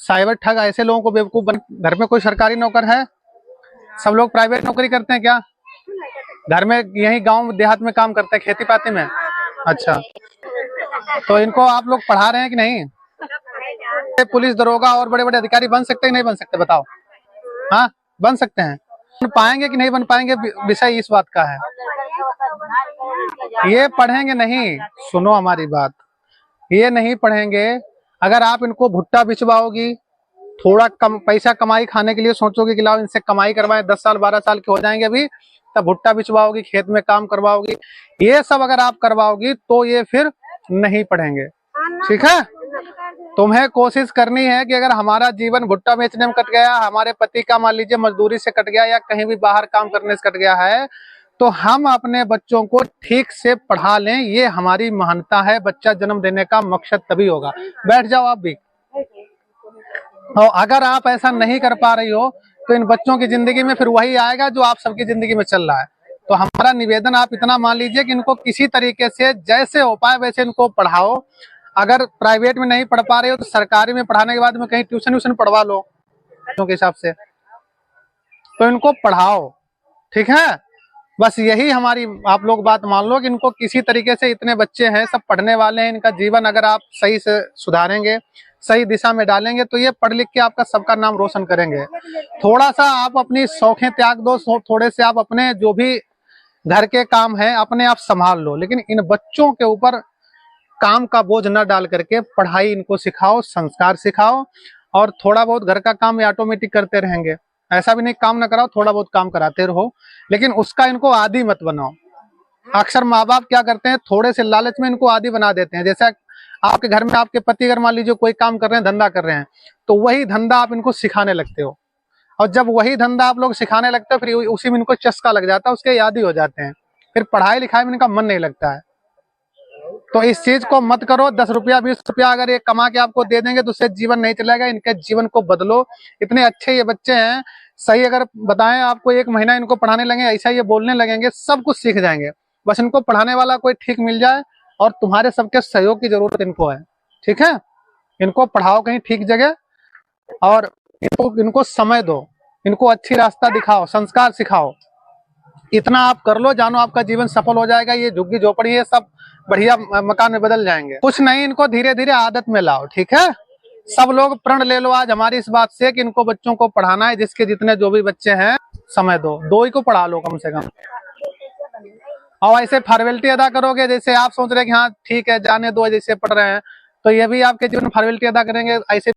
Cyber ठग ऐसे लोगों को बेवकूफ घर में कोई सरकारी नौकर है? सब लोग प्राइवेट नौकरी करते हैं क्या? घर में यही गांव देहात में काम करते हैं, खेती पाती में। अच्छा, तो इनको आप लोग पढ़ा रहे हैं कि नहीं? पुलिस दरोगा और बड़े बड़े अधिकारी बन सकते हैं नहीं बन सकते, बताओ। हाँ, बन सकते हैं। बन पाएंगे कि नहीं बन पाएंगे, विषय इस बात का है। ये पढ़ेंगे नहीं, सुनो हमारी बात, ये नहीं पढ़ेंगे। अगर आप इनको भुट्टा बिचवाओगी, थोड़ा कम पैसा कमाई खाने के लिए सोचोगे कि लाओ इनसे कमाई करवाएं, 10 साल 12 साल के हो जाएंगे अभी, तब भुट्टा बिचवाओगी, खेत में काम करवाओगी, ये सब अगर आप करवाओगी तो ये फिर नहीं पढ़ेंगे। ठीक है, तुम्हें कोशिश करनी है कि अगर हमारा जीवन भुट्टा बेचने में कट गया, हमारे पति का मान लीजिए मजदूरी से कट गया या कहीं भी बाहर काम करने से कट गया है, तो हम अपने बच्चों को ठीक से पढ़ा लें, ये हमारी महानता है। बच्चा जन्म देने का मकसद तभी होगा। बैठ जाओ आप भी। और अगर आप ऐसा नहीं कर पा रही हो तो इन बच्चों की जिंदगी में फिर वही आएगा जो आप सबकी जिंदगी में चल रहा है। तो हमारा निवेदन आप इतना मान लीजिए कि इनको किसी तरीके से जैसे हो पाए वैसे इनको पढ़ाओ। अगर प्राइवेट में नहीं पढ़ पा रहे हो तो सरकारी में पढ़ाने के बाद में कहीं ट्यूशन व्यूशन पढ़वा लो के हिसाब से, तो इनको पढ़ाओ। ठीक है, बस यही हमारी आप लोग बात मान लो कि इनको किसी तरीके से, इतने बच्चे हैं सब पढ़ने वाले हैं, इनका जीवन अगर आप सही से सुधारेंगे, सही दिशा में डालेंगे तो ये पढ़ लिख के आपका सबका नाम रोशन करेंगे। थोड़ा सा आप अपनी शौखें त्याग दो, थोड़े से आप अपने जो भी घर के काम है अपने आप संभाल लो, लेकिन इन बच्चों के ऊपर काम का बोझ न डाल करके पढ़ाई इनको सिखाओ, संस्कार सिखाओ। और थोड़ा बहुत घर का काम ये ऑटोमेटिक करते रहेंगे, ऐसा भी नहीं काम न कराओ, थोड़ा बहुत काम कराते रहो, लेकिन उसका इनको आदी मत बनाओ। अक्सर माँ बाप क्या करते हैं, थोड़े से लालच में इनको आदी बना देते हैं। जैसे आपके घर में आपके पति अगर मान लीजिए कोई काम कर रहे हैं, धंधा कर रहे हैं, तो वही धंधा आप इनको सिखाने लगते हो, और जब वही धंधा आप लोग सिखाने लगते हो फिर उसी में इनको चस्का लग जाता है, उसके आदी हो जाते हैं, फिर पढ़ाई लिखाई में इनका मन नहीं लगता है। तो इस चीज को मत करो। 10 रुपया 20 रुपया अगर ये कमा के आपको दे देंगे तो उससे जीवन नहीं चलेगा। इनके जीवन को बदलो। इतने अच्छे ये बच्चे हैं, सही अगर बताएं आपको, 1 महीना इनको पढ़ाने लगे, ऐसा ये बोलने लगेंगे, सब कुछ सीख जाएंगे। बस इनको पढ़ाने वाला कोई ठीक मिल जाए, और तुम्हारे सबके सहयोग की जरूरत इनको है। ठीक है, इनको पढ़ाओ कहीं ठीक जगह, और इनको समय दो, इनको अच्छी रास्ता दिखाओ, संस्कार सिखाओ। इतना आप कर लो, जानो आपका जीवन सफल हो जाएगा। ये झुग्गी झोपड़ी है सब बढ़िया मकान में बदल जाएंगे। कुछ नहीं, इनको धीरे धीरे आदत में लाओ। ठीक है, सब लोग प्रण ले लो आज हमारी इस बात से कि इनको बच्चों को पढ़ाना है। जिसके जितने जो भी बच्चे हैं, समय दो, 2 ही को पढ़ा लो कम से कम। और ऐसे फॉर्मेलिटी अदा करोगे, जैसे आप सोच रहे हैं कि हाँ ठीक है जाने दो, जैसे पढ़ रहे हैं, तो ये भी आपके जीवन में फॉर्मेलिटी अदा करेंगे। ऐसे